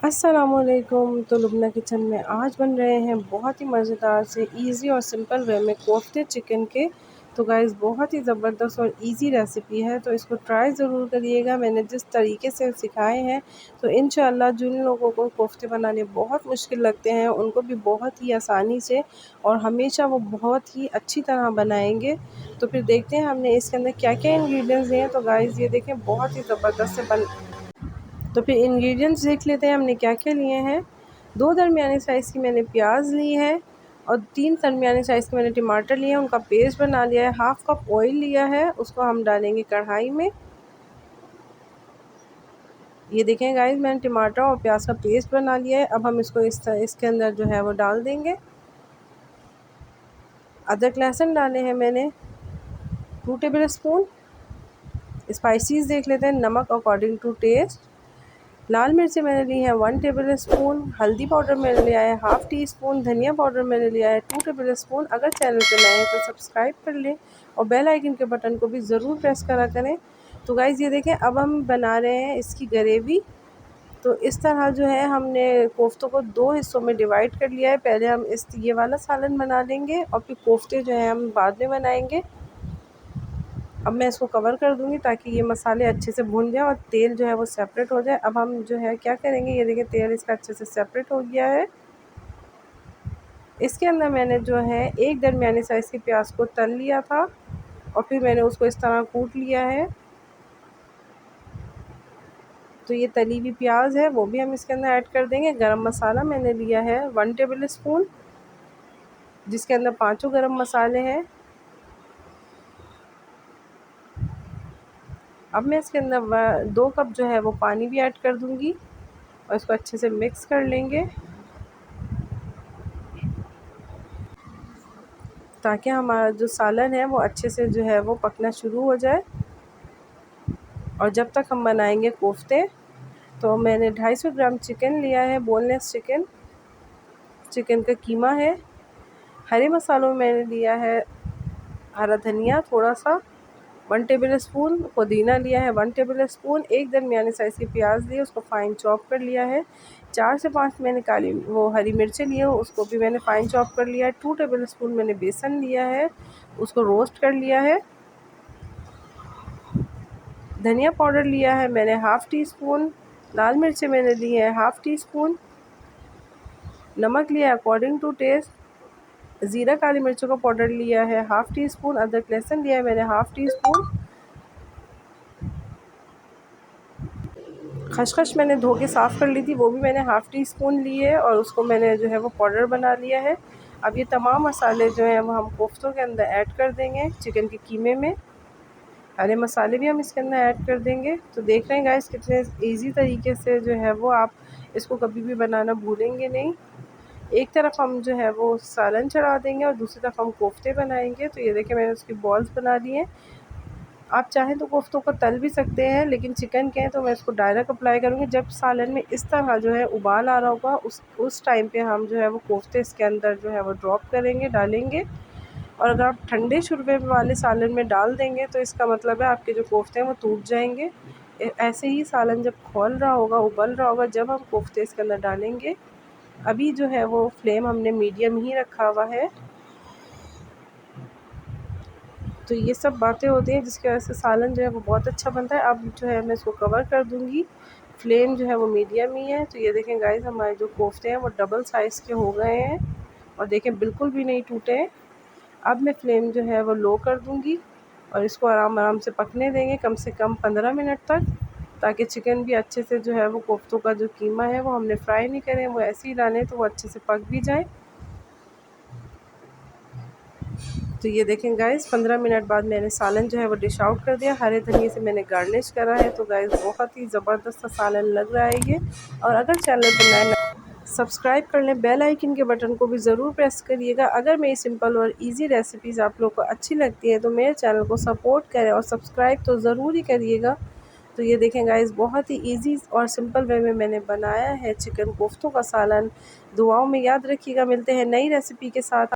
अस्सलामुअलैकुम। तो लुबना किचन में आज बन रहे हैं बहुत ही मज़ेदार से इजी और सिंपल वे में कोफ्ते चिकन के। तो गाइस बहुत ही ज़बरदस्त और इजी रेसिपी है, तो इसको ट्राई ज़रूर करिएगा मैंने जिस तरीके से सिखाए हैं। तो इंशाअल्लाह जिन लोगों को कोफ्ते बनाने बहुत मुश्किल लगते हैं उनको भी बहुत ही आसानी से और हमेशा वो बहुत ही अच्छी तरह बनाएंगे। तो फिर देखते हैं हमने इसके अंदर क्या क्या इंग्रेडिएंट्स दिए हैं। तो गाइस ये देखें बहुत ही ज़बरदस्त से बन तो फिर इंग्रेडिएंट्स देख लेते हैं हमने क्या क्या लिए हैं। 2 दरमियाने साइज़ की मैंने प्याज ली है और 3 दरमियाने साइज़ के मैंने टमाटर लिए हैं, उनका पेस्ट बना लिया है। हाफ़ कप ऑयल लिया है, उसको हम डालेंगे कढ़ाई में। ये देखें गाइस मैंने टमाटर और प्याज का पेस्ट बना लिया है। अब हम इसको इसके अंदर जो है वो डाल देंगे। अदरक लहसुन डाले हैं मैंने 2 टेबल स्पून। स्पाइसेस देख लेते हैं, नमक अकॉर्डिंग टू टेस्ट। लाल मिर्ची मैंने ली है 1 टेबल स्पून। हल्दी पाउडर मैंने लिया है हाफ़ टी स्पून। धनिया पाउडर मैंने लिया है 2 टेबल स्पून। अगर चैनल पे नए हैं तो सब्सक्राइब कर लें और बेल आइकन के बटन को भी ज़रूर प्रेस करा करें। तो गाइस ये देखें अब हम बना रहे हैं इसकी ग्रेवी। तो इस तरह जो है हमने कोफ्तों को 2 हिस्सों में डिवाइड कर लिया है। पहले हम ये वाला सालन बना लेंगे और फिर कोफ्ते जो है हम बाद में बनाएंगे। अब मैं इसको कवर कर दूंगी ताकि ये मसाले अच्छे से भून जाए और तेल जो है वो सेपरेट हो जाए। अब हम जो है क्या करेंगे, ये देखिए तेल इसका अच्छे से सेपरेट हो गया है। इसके अंदर मैंने जो है 1 दरमियाने साइज़ की प्याज को तल लिया था और फिर मैंने उसको इस तरह कूट लिया है। तो ये तली हुई प्याज है वो भी हम इसके अंदर ऐड कर देंगे। गरम मसाला मैंने लिया है 1 टेबल स्पून, जिसके अंदर 5 गरम मसाले हैं। अब मैं इसके अंदर 2 कप जो है वो पानी भी ऐड कर दूंगी और इसको अच्छे से मिक्स कर लेंगे ताकि हमारा जो सालन है वो अच्छे से जो है वो पकना शुरू हो जाए। और जब तक हम बनाएंगे कोफ्ते, तो मैंने 250 ग्राम चिकन लिया है, बोनलेस चिकन। चिकन का कीमा है। हरे मसालों में मैंने लिया है हरा धनिया थोड़ा सा 1 टेबल स्पून। पुदीना लिया है 1 टेबल स्पून। 1 दरमियाने साइज़ की प्याज ली, उसको फ़ाइन चॉप कर लिया है। 4 से 5 मैंने हरी मिर्चें ली हैं, उसको भी मैंने फ़ाइन चॉप कर लिया है। 2 टेबल स्पून मैंने बेसन लिया है, उसको रोस्ट कर लिया है। धनिया पाउडर लिया है मैंने हाफ़ टी स्पून। लाल मिर्चें मैंने ली है हाफ़ टी स्पून। नमक लिया है अकॉर्डिंग टू टेस्ट। ज़ीरा काली मिर्चों का पाउडर लिया है हाफ़ टी स्पून। अदरक लहसुन लिया है मैंने हाफ़ टी स्पून। खसखस मैंने धो के साफ़ कर ली थी, वो भी मैंने हाफ़ टी स्पून ली है और उसको मैंने जो है वो पाउडर बना लिया है। अब ये तमाम मसाले जो हैं वो हम कोफ्तों के अंदर ऐड कर देंगे चिकन के कीमे में। हरे मसाले भी हम इसके अंदर ऐड कर देंगे। तो देख रहे हैं गाइस कितने इजी तरीके से जो है वो आप इसको कभी भी बनाना भूलेंगे नहीं। एक तरफ हम जो है वो सालन चढ़ा देंगे और दूसरी तरफ हम कोफ्ते बनाएंगे। तो ये देखिए मैंने उसकी बॉल्स बना दी हैं। आप चाहें तो कोफ्तों को तल भी सकते हैं, लेकिन चिकन के हैं तो मैं इसको डायरेक्ट अप्लाई करूँगी। जब सालन में इस तरह जो है उबाल आ रहा होगा उस टाइम पे हम जो है वो कोफ्ते इसके अंदर जो है वो ड्रॉप करेंगे, डालेंगे। और अगर आप ठंडे शुरबे वाले सालन में डाल देंगे तो इसका मतलब है आपके जो कोफ्ते हैं वो टूट जाएंगे। ऐसे ही सालन जब खौल रहा होगा, उबल रहा होगा, जब हम कोफ्ते इसके अंदर डालेंगे। अभी जो है वो फ्लेम हमने मीडियम ही रखा हुआ है। तो ये सब बातें होती हैं जिसकी वजह से सालन जो है वो बहुत अच्छा बनता है। अब जो है मैं इसको कवर कर दूँगी। फ्लेम जो है वो मीडियम ही है। तो ये देखें गाइस हमारे जो कोफ्ते हैं वो डबल साइज़ के हो गए हैं और देखें बिल्कुल भी नहीं टूटे हैं। अब मैं फ्लेम जो है वो लो कर दूँगी और इसको आराम आराम से पकने देंगे कम से कम 15 मिनट तक, ताकि चिकन भी अच्छे से जो है वो कोफ्तों का जो कीमा है वो हमने फ्राई नहीं करें, वो ऐसे ही डालें तो वो अच्छे से पक भी जाए। तो ये देखें गाइस 15 मिनट बाद मैंने सालन जो है वो डिश आउट कर दिया। हरे धनिए से मैंने गार्निश करा है। तो गाइस बहुत ही ज़बरदस्त सालन लग रहा है ये। और अगर चैनल पर नए सब्सक्राइब कर लें, बेल आइकन के बटन को भी ज़रूर प्रेस करिएगा। अगर मेरी सिंपल और इजी रेसिपीज़ आप लोग को अच्छी लगती है तो मेरे चैनल को सपोर्ट करें और सब्सक्राइब तो ज़रूर ही करिएगा। तो ये देखें गाइस बहुत ही इजी और सिंपल वे में मैंने बनाया है चिकन कोफ्तों का सालन। दुआओं में याद रखिएगा। मिलते हैं नई रेसिपी के साथ।